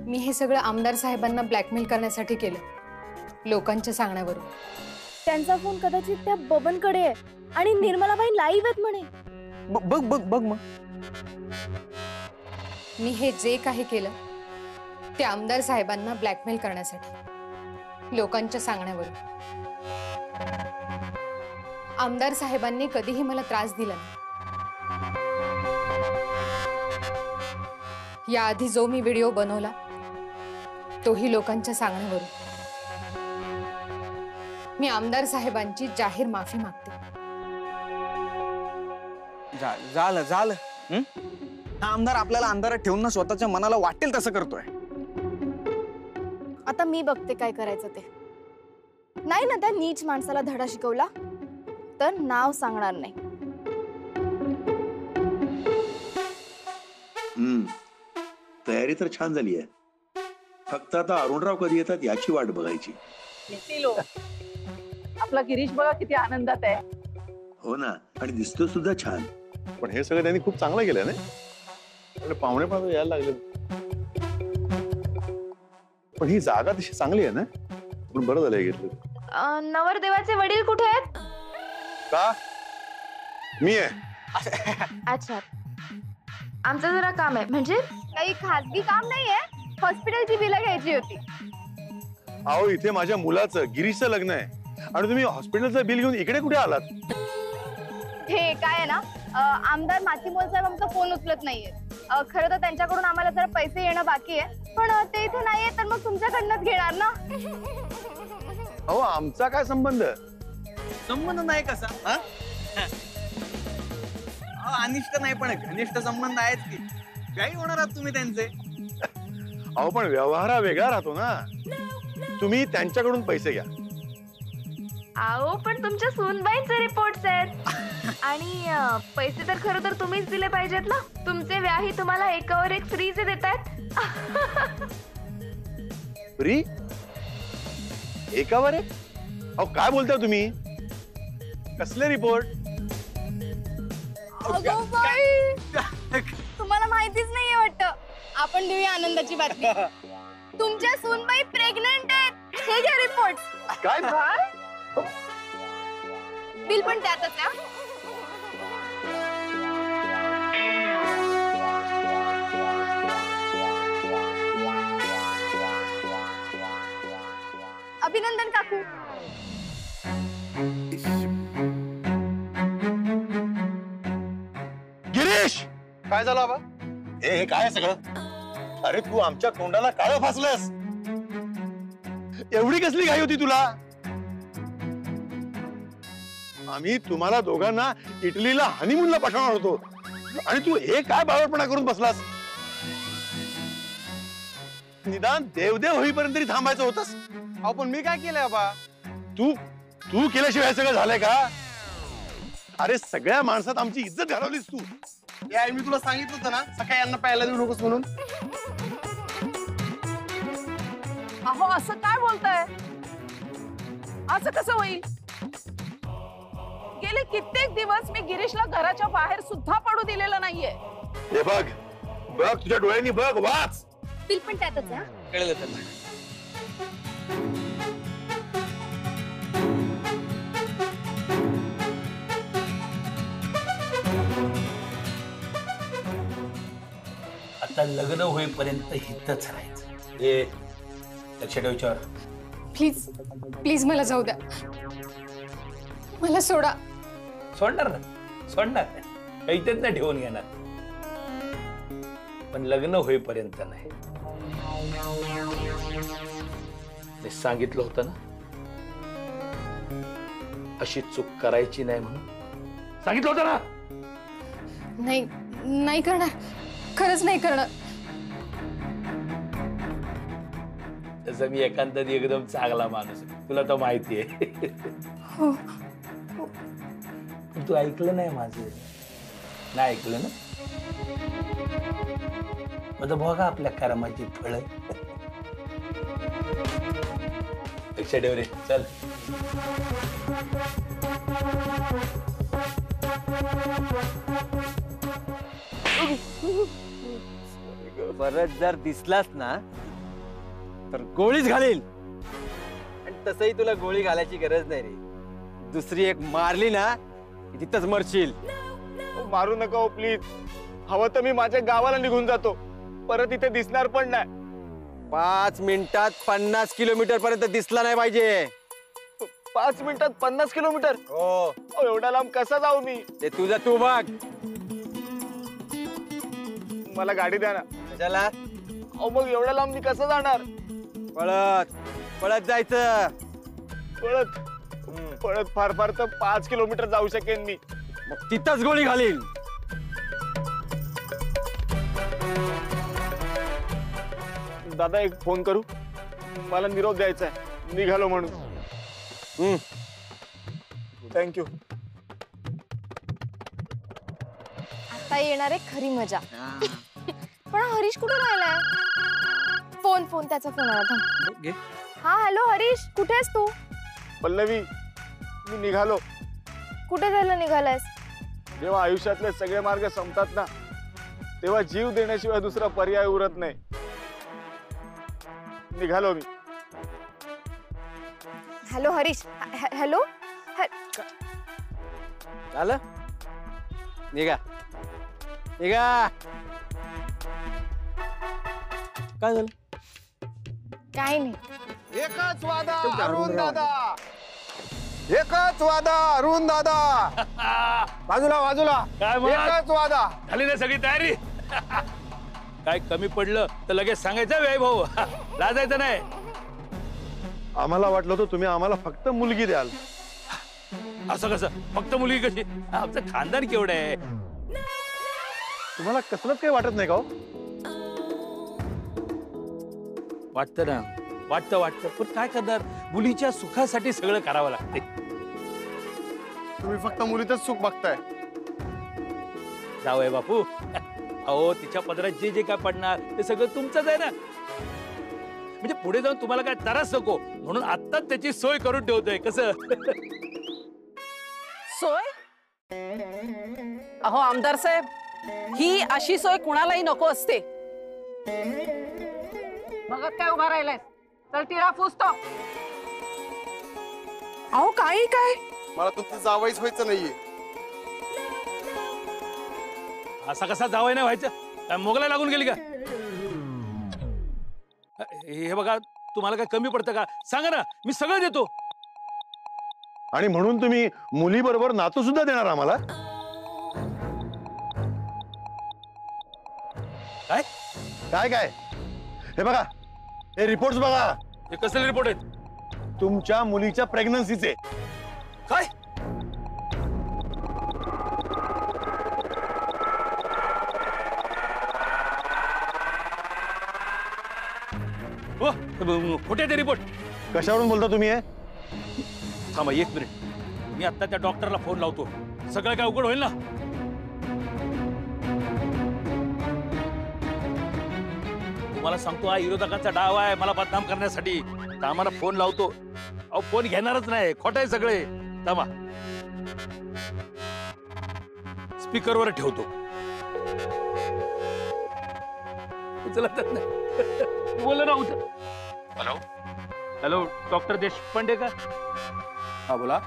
मी हे सगळं आमदार साहेबांना ब्लॅकमेल करण्यासाठी केलं, लोकांच्या सांगण्यावरून। त्यांचा फोन कदाचित त्या बबनकडे आहे आणि निर्मलाबाई लाईव्ह आहेत म्हणे। बघ बघ बघ मग मी हे जे काही केलं ते आमदार साहेबांना ब्लॅकमेल करण्यासाठी, लोकांच्या सांगण्यावरून। आमदार साहेबांनी कधीही मला त्रास दिला नाही। याआधी जो मी व्हिडिओ बनवला तोही लोकांच्या सांगण्यावरून। मी आमदार साहेबांची जाहीर माफी मागते। झालं झालं। आमदार आपल्याला अंधारात ठेवून ना स्वतःच्या मनाला वाटेल तसं करतोय। आता मी बघते काय करायचं ते। नाही ना त्या नीच माणसाला धडा शिकवला तर नाव सांगणार नाही। तयारी तर छान झाली आहे, फक्त आता अरुणराव कधी येतात याची वाट बघायची। आपला गिरीश बघा किती आनंदात आहे। हो ना, आणि दिसतो सुद्धा छान। पण हे सगळं त्यांनी खूप चांगलं केलं ना, पाहुणे पण यायला लागले। पण ही जागा तशी चांगली आहे ना, पण बरं झालं घेतलं। नवरदेवाचे वडील कुठे आहेत? का? मी आहे। अच्छा, आमचं जरा काम आहे, म्हणजे काही खासगी काम नाहीये, हॉस्पिटलची बिलं घ्यायची होती। अहो इथे माझ्या मुलाचं गिरीशचं लग्न आहे आणि तुम्ही हॉस्पिटलचं बिल घेऊन इकडे कुठे आलात? हे काय आहे ना, आमदार मातीमोल साहेब आमचा फोन उचलत नाहीये। खरं तर त्यांच्याकडून आम्हाला जरा पैसे येणं बाकी आहे, पण ते इथे नाहीये तर मग तुमच्याकडनंच घेणार ना। अहो आमचा काय संबंध? संबंध नाही कसा? अनिष्ट नाही पण घनिष्ठ संबंध आहेत की, काही होणार आहात तुम्ही त्यांचे। अहो पण व्यवहार वेगळा राहतो ना, तुम्ही त्यांच्याकडून पैसे घ्या। अहो पण तुमच्या सूनबाईंचे रिपोर्ट्स आहेत आणि पैसे तर खरं तर तुम्हीच दिले पाहिजेत ना। तुमचे व्याही तुम्हाला एकावर एक फ्रीचे देतात। फ्री? एकावर एक? अहो काय बोलता तुम्ही? कसले रिपोर्ट? अगो बाई, तुम्हाला माहितीच नाहीये वाटतं। आपण देऊया आनंदाची बातमी, तुमच्या सूनबाई प्रेग्नंट आहेत। हे घ्या रिपोर्ट। काय? बिल पण त्यातच आहे। अभिनंदन काकू। गिरीश, काय झालं बाबा? हे काय सगळं? अरे तू आमच्या तोंडाला काळं फासलंस। एवढी कसली घाई होती तुला? आम्ही तुम्हाला दोघांना इटलीला हनीमूनला पाठवणार होतो आणि तू हे काय बावळपणा करून बसलास? निदान देवदेव होईपर्यंत तरी थांबायचं होतंस। अहो पण मी काय केलंय बाबा? तू केल्याशिवाय सगळं झालंय का? अरे सगळ्या माणसात आमची इज्जत घालवलीस तू। यार मी तुला सांगितलं होतं ना सकाळी यांना प्यायला देऊ नकोस म्हणून। अहो असं काय बोलताय? असं कसं होईल? गेले कित्येक दिवस मी गिरीशला घराच्या बाहेर सुद्धा पडू दिलेलं नाहीये। हे बघ बघ तुझ्या डोळ्यांनी बघ, वाच। बिल पण त्यातच आहे। कळलं त्यांना। आता लग्न होईपर्यंत हितच राहायचं। हे लक्ष ठेव विचार। प्लीज प्लीज मला जाऊ द्या, मला सोडा। सोडणार ना, सोडणार नाही, इथेच नाही ठेवून घेणार, पण लग्न होईपर्यंत नाही। मी सांगितलं होतं ना अशी चूक करायची नाही म्हणून, सांगितलं होतं ना? नाही नाही करणार, खरंच नाही करणार। तसं मी एकांतात एकदम चांगला माणूस, तुला तर माहिती आहे। हो, तू ऐकलं नाही माझं? नाही ऐकलं ना? मग बघा आपल्या कर्माची फळ। लक्ष ठेव रे चल. परत जर दिसलास ना तर गोळीच घालील. आणि तसंही तुला गोळी घालायची गरज नाही रे. दुसरी एक मारली ना की तिथंच मरशील. मारू नका हो प्लीज. हवं तर मी माझ्या गावाला निघून जातो. परत इथे दिसणार पण नाही. 5 मिनिटात 50 किलोमीटर पर्यंत दिसला नाही पाहिजे. 5 मिनिटात 50 किलोमीटर? हो. अहो, एवढ्या लांब कसा जाऊ मी? ते तुझं तू बघ. मला गाडी द्या ना. कशाला? अहो मग एवढ्या लांब मी कसं जाणार? पळत पळत जायचं. पळत पळत फार फार तर 5 किलोमीटर जाऊ शकेन मी. मग तिथंच गोळी घालील. दादा एक फोन करू? मला निरोप द्यायचा आहे, निघालो म्हणून. थँक्यू. आता येणार आहे खरी मजा. पण हा हरीश कुठे राहिलाय? फोन फोन त्याचा फोन आला. थांब. हा हॅलो हरीश, कुठे आहेस तू? पल्लवी मी निघालो. कुठे जायला निघालायस? जेव्हा आयुष्यातले सगळे मार्ग संपतात ना तेव्हा जीव देण्याशिवाय दुसरा पर्याय उरत नाही. निघालो मी. हॅलो हरीश. हॅलो. झालं? निघा निघा. काय झालं? काय नाही. एकच वादा अरुण दादा. एकच वादा अरुण दादा. बाजूला बाजूला. काय मग? एकच वादा. झाली ना सगळी तयारी? काय कमी पडलं तर लगेच सांगायचं वैभव. लाजायचं नाही. आम्हाला वाटलं होतं तुम्ही आम्हाला फक्त मुलगी द्याल. असं कसं? फक्त मुलगी कशी? आमचं खानदान केवढं आहे. तुम्हाला कसलंच काही वाटत नाही का हो? वाटतं ना. वाटतं पण काय करणार? मुलीच्या सुखासाठी सगळं करावं लागते. तुम्ही फक्त मुलीतच सुख बघताय. जावय बापू. अहो तिच्या पदरात जे जे काय पडणार ते सगळं तुमचंच आहे ना. म्हणजे पुढे जाऊन तुम्हाला काय त्रास नको म्हणून आत्ताच त्याची सोय करून ठेवतोय. कसं? सोय? अहो आमदार साहेब, ही अशी सोय कुणालाही नको असते. बघत काय उभा राहिलाय? चल टिळा फुसतो. अहो काही काय? मला तुमचं जावईच व्हायचं नाहीये. असा कसा जावई नाही व्हायचं? काय मोगला लागून गेली का? हे बघा, तुम्हाला काय कमी पडतं का? सांगा ना, मी सगळं देतो. आणि म्हणून तुम्ही मुली बरोबर नातू सुद्धा देणार आम्हाला? काय काय काय? हे बघा, हे रिपोर्ट्स बघा. हे कसले रिपोर्ट आहेत? तुमच्या मुलीच्या प्रेग्नन्सीचे. काय? हो, कुठे ते रिपोर्ट? कशावरून बोलता तुम्ही? हे थांबा 1 मिनिट. मी आता त्या डॉक्टरला फोन लावतो. सगळं काय उघड होईल ना? तुम्हाला सांगतो, हा विरोधकांचा डाव आहे मला बदनाम करण्यासाठी. आम्हाला फोन लावतो. अहो फोन घेणारच नाही. खोट आहे सगळे. थांबा, स्पीकरवर ठेवतो. उचलत नाही. बोल ना. उचल. हॅलो हॅलो, डॉक्टर देशपांडे का? हा बोला.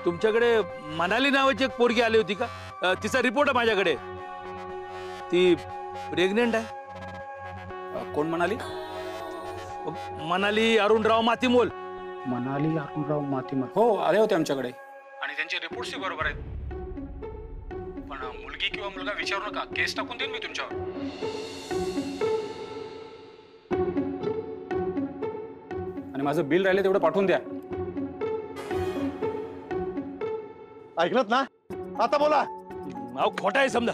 तुमच्याकडे मनाली नावाची एक पोरगी आली होती का? तिचा रिपोर्ट आहे माझ्याकडे. ती प्रेग्नेंट आहे. कोण म्हणाली? मनाली अरुणराव मातीमोल. मनाली अरुणराव मातीमोल? हो, आले होते आमच्याकडे आणि त्यांचे रिपोर्ट्स बरोबर आहेत. पण मुलगी किंवा मुलगा विचारू नका, केस टाकून देईन मी तुमच्यावर. आणि माझं बिल राहिले तेवढं पाठवून द्या. ऐकलत ना? आता बोला. अहो खोटा आहे समजा.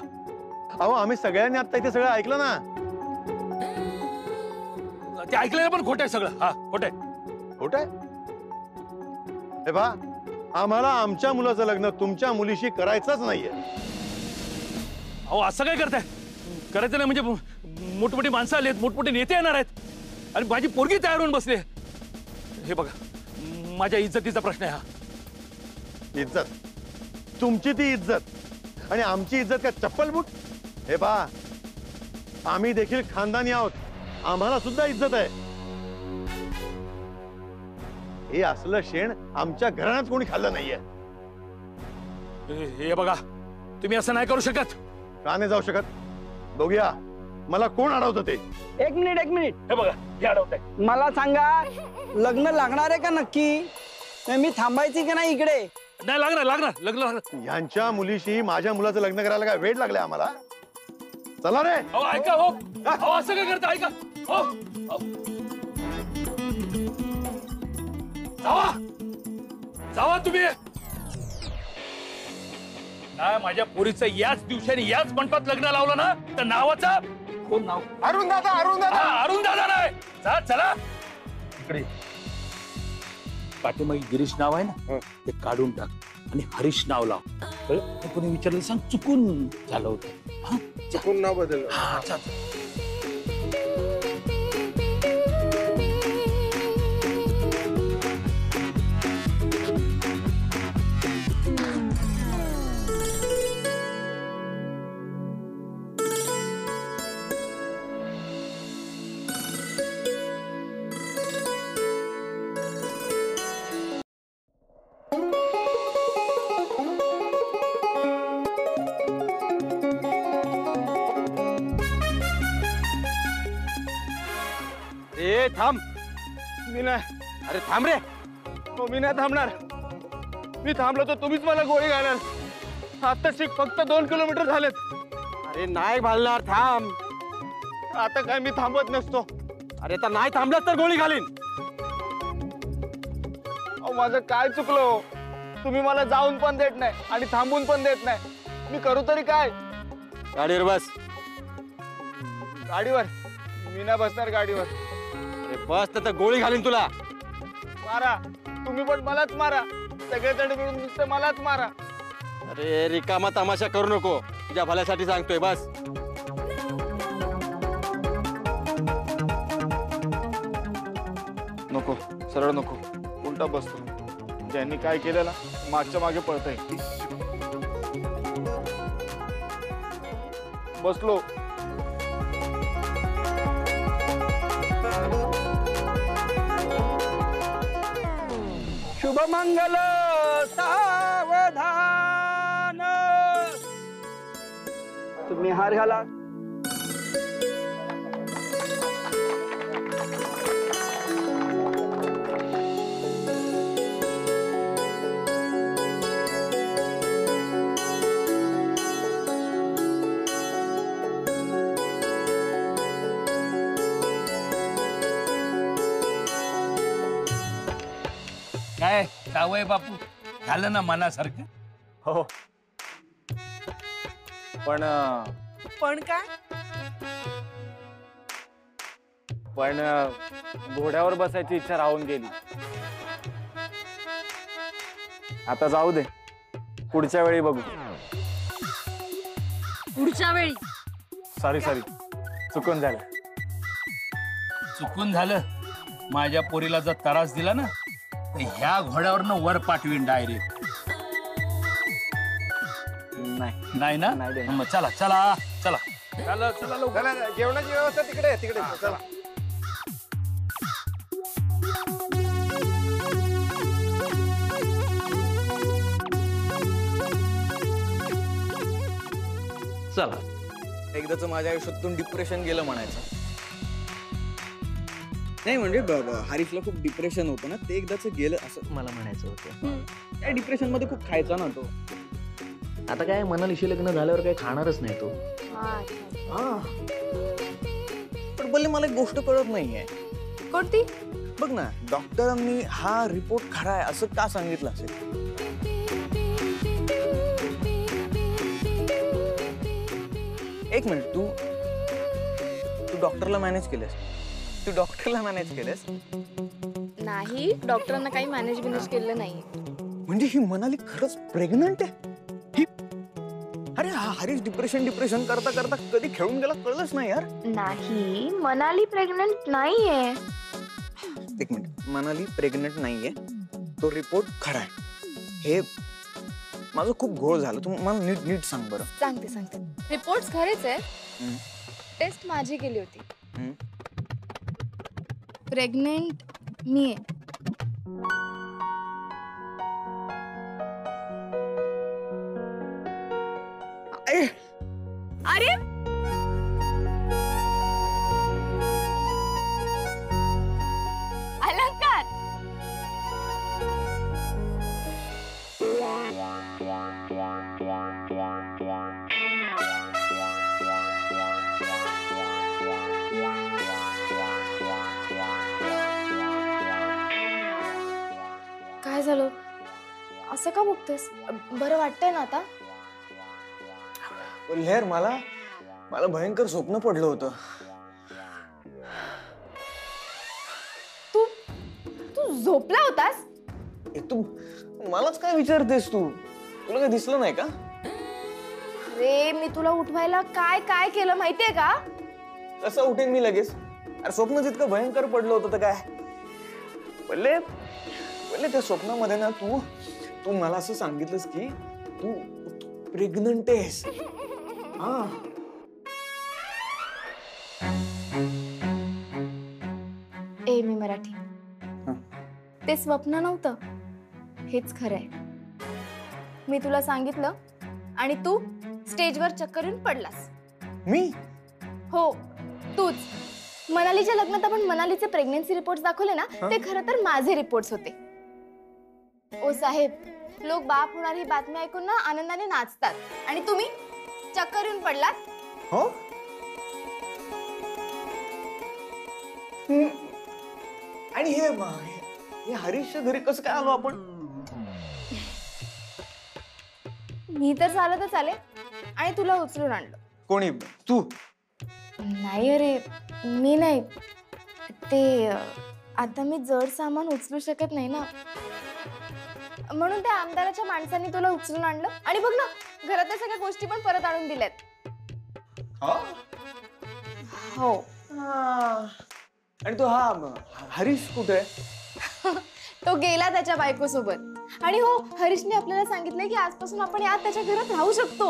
अहो आम्ही सगळ्यांनी आता इथे सगळं ऐकलं ना. ते ऐकलेलं पण खोट आहे सगळं. हा खोट आहे. खोट आहे? हे बा, आम्हाला आमच्या मुलाचं लग्न तुमच्या मुलीशी करायचंच नाहीये. अहो असं काय करताय? करायचं नाही म्हणजे मोठमोठी माणसं आली आहेत, मोठमोठे नेते येणार आहेत आणि माझी पोरगी तयार होऊन बसली. हे बघा, माझ्या इज्जतीचा प्रश्न आहे हा. इज्जत तुमची ती इज्जत आणि आमची इज्जत का चप्पल बूट? हे पहा, आम्ही देखील खानदानी आहोत, आम्हाला सुद्धा इज्जत आहे. हे असलं शेण आमच्या घराण्यात कोणी खाल्लं नाहीये. हे बघा, तुम्ही असं नाही करू शकत. का नाही जाऊ शकत? बघूया मला कोण अडवतं ते. एक मिनिट हे बघा, हे अडवतंय. मला सांगा, लग्न लागणार आहे का नक्की? नाही, मी थांबायची की नाही इकडे? नाही लागणार, लग्न लागणार. यांच्या मुलीशी माझ्या मुलाचं लग्न करायला काय वेळ लागलाय आम्हाला? चला रे. अहो ऐका, हो अहो, असं काय करता? ऐका, हो अहो. जावा तुम्ही. नाही, माझ्या पोरीचं याच दिवसाने याच मंडपात लग्न लावलं ना, तर नावाचा कोण नाव? अरुण दादा, अरुण दादा. अरुण दादा नाही. चला इकडे. पाठीमागे गिरीश नाव आहे ना, ते काढून टाक आणि हरीश नाव लाव. कळलं? कोणी विचारलं सांग, चुकून झालं होतं. चुकून नाव बदललं. हा, चल. ए थांब. मी नाही. अरे थांब रे. हो, मी नाही थांबणार. मी थांबलो तर तुम्हीच मला गोळी घालाल. आता शिक फक्त 2 किलोमीटर झालेत. अरे नाही भालणार, थांब. आता काय मी थांबत नसतो. अरे तर नाही थांबलास तर गोळी घालीन. अहो, माझं काय चुकलो? तुम्ही मला जाऊन पण देत नाही आणि थांबून पण देत नाही. मी करू तरी काय? गाडीवर बस. गाडीवर? मी नाही बसणार गाडीवर. अरे बस तर गोळी घालीन तुला. मारा, तुम्ही पण मलाच मारा. सगळेजण मिळून नुसते मलाच मारा. अरे रिकामा तमाशा करू नको, तुझ्या भल्यासाठी सांगतोय. बस. नको, सरळ नको, उलटा बसतो. ज्यांनी काय केलेला मागच्या मागे पळतय. बसलो. शुभमंगल सावधान. तुम्ही हार घाला. काय जावई बापू, झालं ना मनासारखं? हो, पण काय? पण घोड्यावर बसायची इच्छा राहून गेली. आता जाऊ दे, पुढच्या वेळी बघू. पुढच्या वेळी? सॉरी, चुकून झालं. चुकून झालं. माझ्या पोरीला जर त्रास दिला ना, तर ह्या घोड्यावरनं वर पाठवीन डायरेक्ट. नाही ना? मग चला चला चला चला चला लवकर. जेवणाची व्यवस्था तिकडे चला. चला. एकदाच माझ्या आयुष्यातून डिप्रेशन गेलं म्हणायचं. नाही म्हणजे हरीफला खूप डिप्रेशन होतं ना, ते एकदाच गेलं असं मला म्हणायचं होतं. त्या डिप्रेशन मध्ये खूप खायचा ना तो. आता काय मनालीशी लग्न झाल्यावर काय खाणारच नाही तो. पण बोलले मला एक गोष्ट कळत नाहीये. कोणती? बघ ना, डॉक्टरांनी हा रिपोर्ट खरा आहे असं का सांगितलं असेल? एक मिनिट, तू डॉक्टरला मॅनेज केलंस? तू डॉक्टरला मॅनेज केलंस? नाही, डॉक्टरांना काही मॅनेज केलं नाही. म्हणजे ही मनाली खरंच प्रेग्नंट आहे? अरे हा हरीश डिप्रेशन करता करता कधी खेळून गेला कळलंच नाही यार. नाही, मनाली प्रेग्नंट नाहीये. एक मिनिट, मनाली प्रेग्नंट नाहीये, तो रिपोर्ट खरा आहे. हे माझं खूप घोळ झालं. तू मला नीट नीट सांग बरं. सांगते रिपोर्ट्स खरेच आहे. टेस्ट माझी केली होती. प्रेग्नेंट मी आहे. अरे अलंकार, काय झालं? असं का बघतेस? बरं वाटतंय ना आता? लहर, मला भयंकर स्वप्न पडलं होतं. तू झोपला होतास? तू मलाच काय विचारतेस? तुला काय दिसलं नाही का? अरे मी तुला उठवायला काय काय केलं माहितीये का? कसं उठेन मी लगेच? अरे स्वप्न जितकं भयंकर पडलं होतं तर काय. पहिले त्या स्वप्नामध्ये ना तू मला असं सांगितलंस की तू प्रेग्नंट आहेस. हा. मी मराठी. ते स्वप्न नव्हतं, हेच खरंय. मी तुला सांगितलं आणि तू स्टेजवर चक्कर येऊन पडलास. मी? हो, तूच. मनालीच्या लग्नात आपण मनालीचे प्रेग्नन्सी रिपोर्ट्स दाखवले ना, ते खरं तर माझे रिपोर्ट्स होते. ओ साहेब, लोक बाप होणार ही बातमी ऐकून ना आनंदाने नाचतात आणि तुम्ही चक्कर येऊन पडलात. हो. आणि हे हरीशच्या घरी कसं काय आलो आपण? मी तर चालतच आले आणि तुला उचलून आणलं. कोणी? तू? नाही अरे, मी नाही. ते आता मी जड सामान उचलू शकत नाही ना, म्हणून त्या आमदाराच्या माणसांनी तुला उचलून आणलं आणि बघ ना, घरातल्या सगळ्या गोष्टी पण परत आणून दिल्यात. हो. आणि तो हरीश कुठे आहे? तो गेला त्याच्या बायको सोबत. आणि हो, हरीशने आपल्याला सांगितलंय की आजपासून आपण यात त्याच्या घरात राहू शकतो.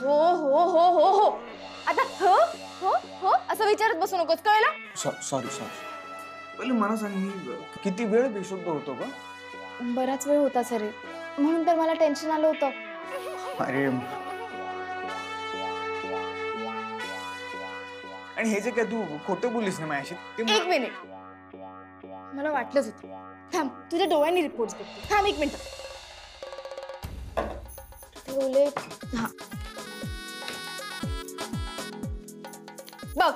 हो हो हो हो हो. आता हो हो हो असं विचारत बसू नकोस, कळलं? सॉरी. पहिले मला सांग, मी किती वेळ बेशुद्ध होतो का? बराच वेळ होता सर, म्हणून तर मला टेन्शन आलं होतं. अरे, आणि हे जे काय तू खोटं बोललीस ना माझ्याशी, एक मिनिट, मला वाटलंच होतं. थांब, तुझ्या डोळ्यांनी रिपोर्ट्स बघते. थांब एक मिनिट. बोले हा बघ.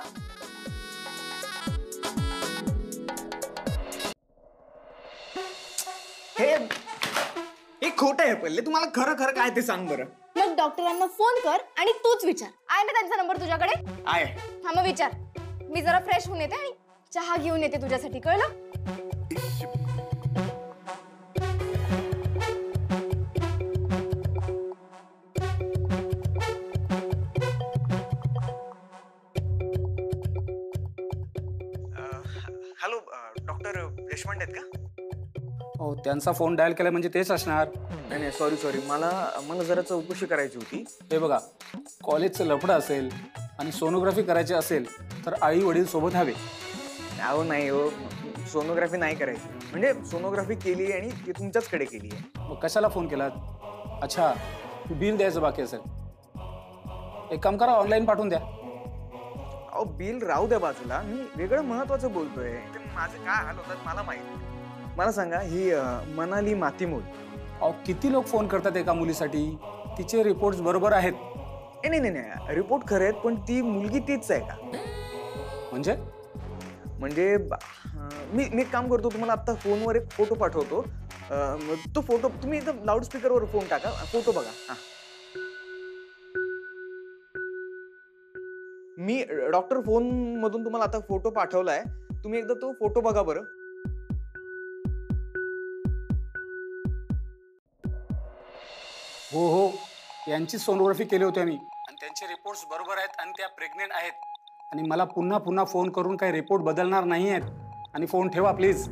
हे खोटं आहे. पहिले तुम्हाला खरं खरं काय ते सांग बरं. मग डॉक्टरांना फोन कर आणि तूच विचार. आहे ना त्यांचा नंबर तुझ्याकडे? आहे. हा, मग विचार. मी जरा फ्रेश होऊन येते आणि चहा घेऊन येते तुझ्यासाठी, कळलं? हॅलो, डॉक्टर देशपांडे आहेत का? हो, त्यांचा फोन डायल केला म्हणजे तेच असणार. नाही, सॉरी. मला जरा चौकशी करायची होती. हे बघा, कॉलेजचं लफडं असेल आणि सोनोग्राफी करायची असेल तर आई वडील सोबत हवे. नाही हो, सोनोग्राफी नाही करायची. म्हणजे सोनोग्राफी केली आणि ती तुमच्याचकडे केली आहे. मग कशाला फोन केलात? अच्छा, बिल द्यायचं बाकी असेल. एक काम करा, ऑनलाईन पाठवून द्या. अहो, बिल राहू द्या बाजूला. मी वेगळं महत्वाचं बोलतोय. माझे काय हाल होतात मला माहिती. मला सांगा, ही मनाली मातीमोल. अहो, किती लोक फोन करतात एका मुलीसाठी. तिचे रिपोर्ट्स बरोबर आहेत. नाही, रिपोर्ट खरे आहेत, पण ती मुलगी तीच आहे का? म्हणजे मी एक काम करतो, तुम्हाला आता फोनवर एक फोटो पाठवतो. तो फोटो तुम्ही एकदम लाऊडस्पीकरवर फोन टाका, फोटो बघा. हा, मी डॉक्टर फोन मधून तुम्हाला आता फोटो पाठवलाय. तुम्ही एकदा तो फोटो बघा बरं. हो, यांची सोनोग्राफी केली होती आम्ही आणि त्यांचे रिपोर्ट्स बरोबर आहेत आणि त्या प्रेग्नेंट आहेत. आणि मला पुन्हा पुन्हा फोन करून काही रिपोर्ट बदलणार नाही आहेत. आणि फोन ठेवा प्लीज.